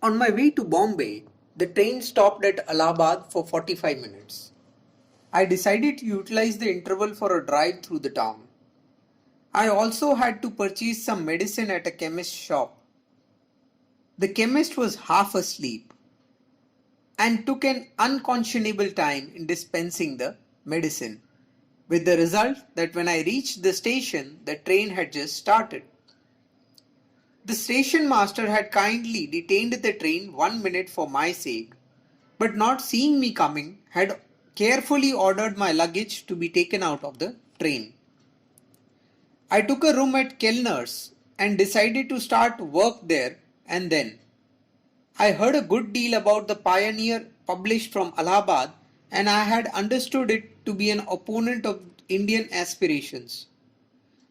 On my way to Bombay, the train stopped at Allahabad for 45 minutes. I decided to utilize the interval for a drive through the town. I also had to purchase some medicine at a chemist's shop. The chemist was half asleep and took an unconscionable time in dispensing the medicine, with the result that when I reached the station, the train had just started. The station master had kindly detained the train 1 minute for my sake, but not seeing me coming, had carefully ordered my luggage to be taken out of the train. I took a room at Kellner's and decided to start work there and then. I heard a good deal about the Pioneer published from Allahabad, and I had understood it to be an opponent of Indian aspirations.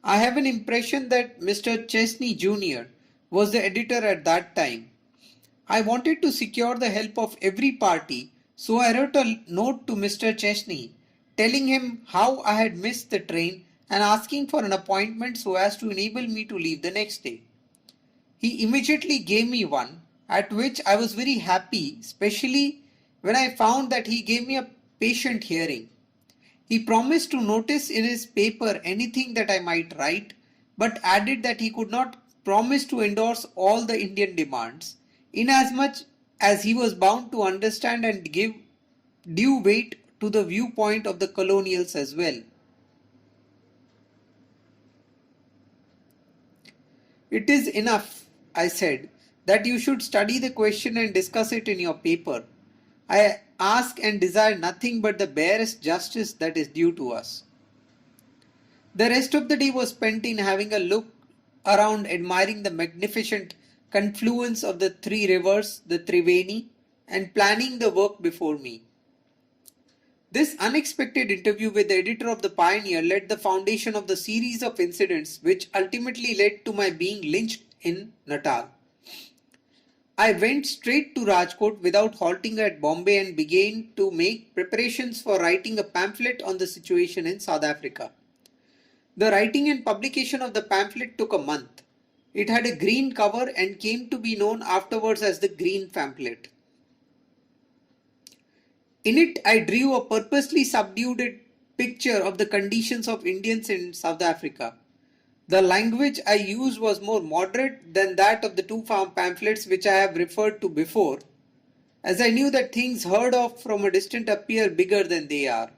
I have an impression that Mr. Chesney Jr. was the editor at that time. I wanted to secure the help of every party, so I wrote a note to Mr. Chesney telling him how I had missed the train and asking for an appointment so as to enable me to leave the next day. He immediately gave me one, at which I was very happy, especially when I found that he gave me a patient hearing. He promised to notice in his paper anything that I might write, but added that he could not promise to endorse all the Indian demands, inasmuch as he was bound to understand and give due weight to the viewpoint of the colonials as well. It is enough, I said, that you should study the question and discuss it in your paper. I ask and desire nothing but the barest justice that is due to us. The rest of the day was spent in having a look around admiring the magnificent confluence of the three rivers, the Triveni, and planning the work before me. This unexpected interview with the editor of the Pioneer laid the foundation of the series of incidents which ultimately led to my being lynched in Natal. I went straight to Rajkot without halting at Bombay and began to make preparations for writing a pamphlet on the situation in South Africa. The writing and publication of the pamphlet took a month. It had a green cover and came to be known afterwards as the Green Pamphlet. In it, I drew a purposely subdued picture of the conditions of Indians in South Africa. The language I used was more moderate than that of the two pamphlets which I have referred to before, as I knew that things heard of from a distance appear bigger than they are.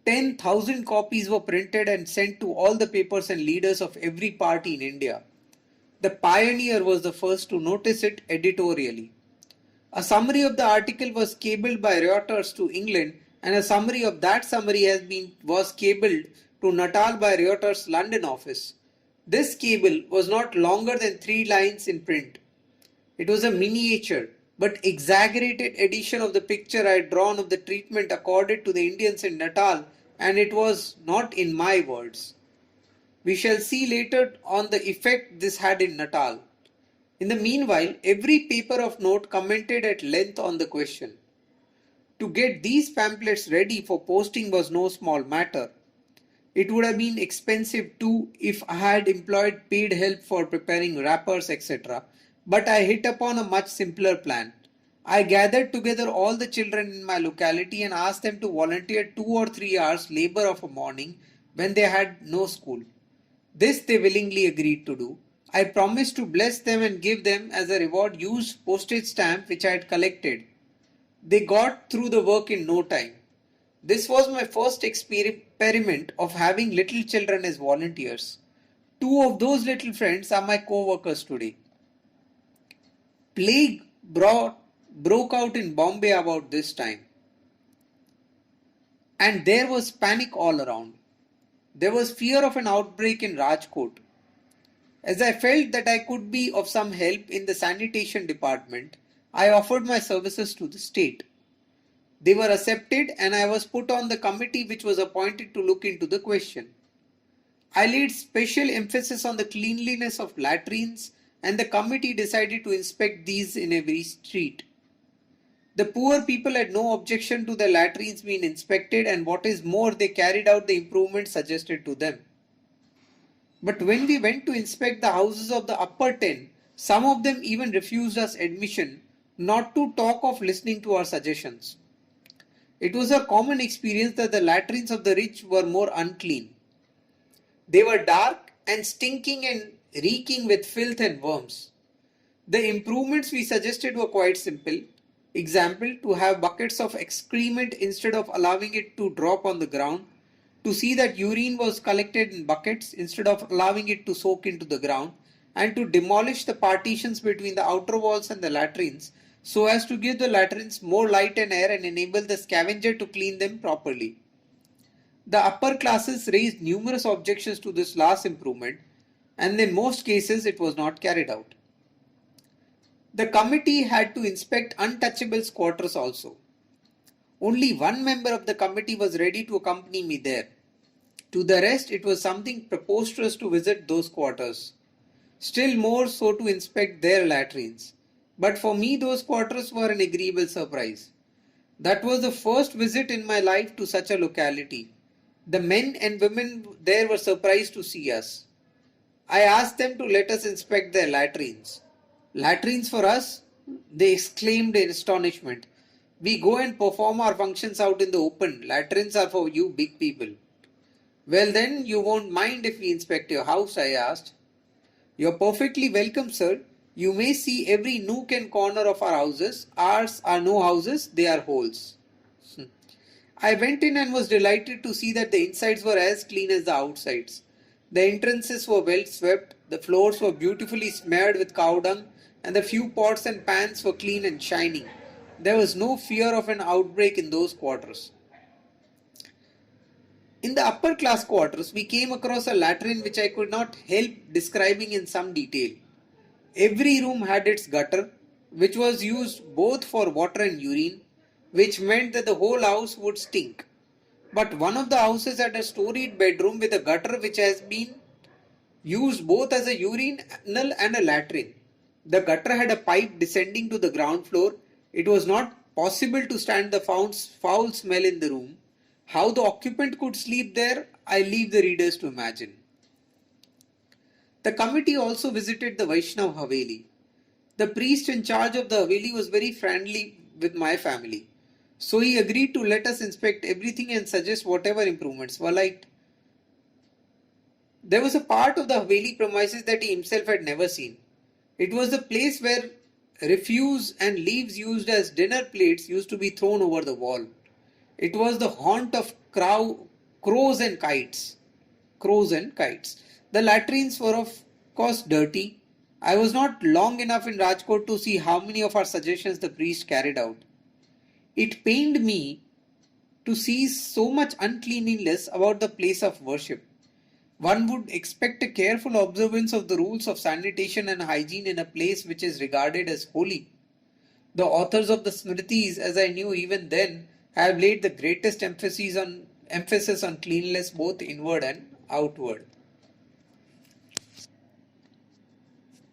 10,000 copies were printed and sent to all the papers and leaders of every party in India. The Pioneer was the first to notice it editorially. A summary of the article was cabled by Reuters to England, and a summary of that summary was cabled to Natal by Reuters' London office. This cable was not longer than 3 lines in print. It was a miniature but exaggerated edition of the picture I had drawn of the treatment accorded to the Indians in Natal, and it was not in my words. We shall see later on the effect this had in Natal. In the meanwhile, every paper of note commented at length on the question. To get these pamphlets ready for posting was no small matter. It would have been expensive too if I had employed paid help for preparing wrappers, etc. But I hit upon a much simpler plan. I gathered together all the children in my locality and asked them to volunteer 2 or 3 hours labor of a morning when they had no school. This they willingly agreed to do. I promised to bless them and give them as a reward used postage stamp which I had collected. They got through the work in no time. This was my first experiment of having little children as volunteers. 2 of those little friends are my co-workers today. Plague broke out in Bombay about this time, and there was panic all around. There was fear of an outbreak in Rajkot. As I felt that I could be of some help in the sanitation department, I offered my services to the state. They were accepted and I was put on the committee which was appointed to look into the question. I laid special emphasis on the cleanliness of latrines, and the committee decided to inspect these in every street. The poor people had no objection to the latrines being inspected, and what is more, they carried out the improvements suggested to them. But when we went to inspect the houses of the upper 10, Some of them even refused us admission, not to talk of listening to our suggestions. It was a common experience that the latrines of the rich were more unclean. They were dark and stinking and reeking with filth and worms. The improvements we suggested were quite simple. Example, to have buckets of excrement instead of allowing it to drop on the ground, to see that urine was collected in buckets instead of allowing it to soak into the ground, and to demolish the partitions between the outer walls and the latrines so as to give the latrines more light and air and enable the scavenger to clean them properly. The upper classes raised numerous objections to this last improvement, and in most cases it was not carried out. The committee had to inspect untouchable quarters also. Only one member of the committee was ready to accompany me there. To the rest, it was something preposterous to visit those quarters. Still more so to inspect their latrines. But for me, those quarters were an agreeable surprise. That was the first visit in my life to such a locality. The men and women there were surprised to see us. I asked them to let us inspect their latrines. Latrines for us? They exclaimed in astonishment. We go and perform our functions out in the open. Latrines are for you big people. Well then, you won't mind if we inspect your house, I asked. You're perfectly welcome, sir. You may see every nook and corner of our houses. Ours are no houses, they are holes. I went in and was delighted to see that the insides were as clean as the outsides. The entrances were well swept, the floors were beautifully smeared with cow dung, and the few pots and pans were clean and shining. There was no fear of an outbreak in those quarters. In the upper class quarters, we came across a latrine which I could not help describing in some detail. Every room had its gutter, which was used both for water and urine, which meant that the whole house would stink. But one of the houses had a storied bedroom with a gutter which has been used both as a urinal and a latrine. The gutter had a pipe descending to the ground floor. It was not possible to stand the foul smell in the room. How the occupant could sleep there, I leave the readers to imagine. The committee also visited the Vaishnav Haveli. The priest in charge of the Haveli was very friendly with my family. So he agreed to let us inspect everything and suggest whatever improvements were liked. There was a part of the Haveli premises that he himself had never seen. It was the place where refuse and leaves used as dinner plates used to be thrown over the wall. It was the haunt of crows and kites. The latrines were of course dirty. I was not long enough in Rajkot to see how many of our suggestions the priest carried out. It pained me to see so much uncleanliness about the place of worship. One would expect a careful observance of the rules of sanitation and hygiene in a place which is regarded as holy. The authors of the Smritis, as I knew even then, have laid the greatest emphasis on cleanliness both inward and outward.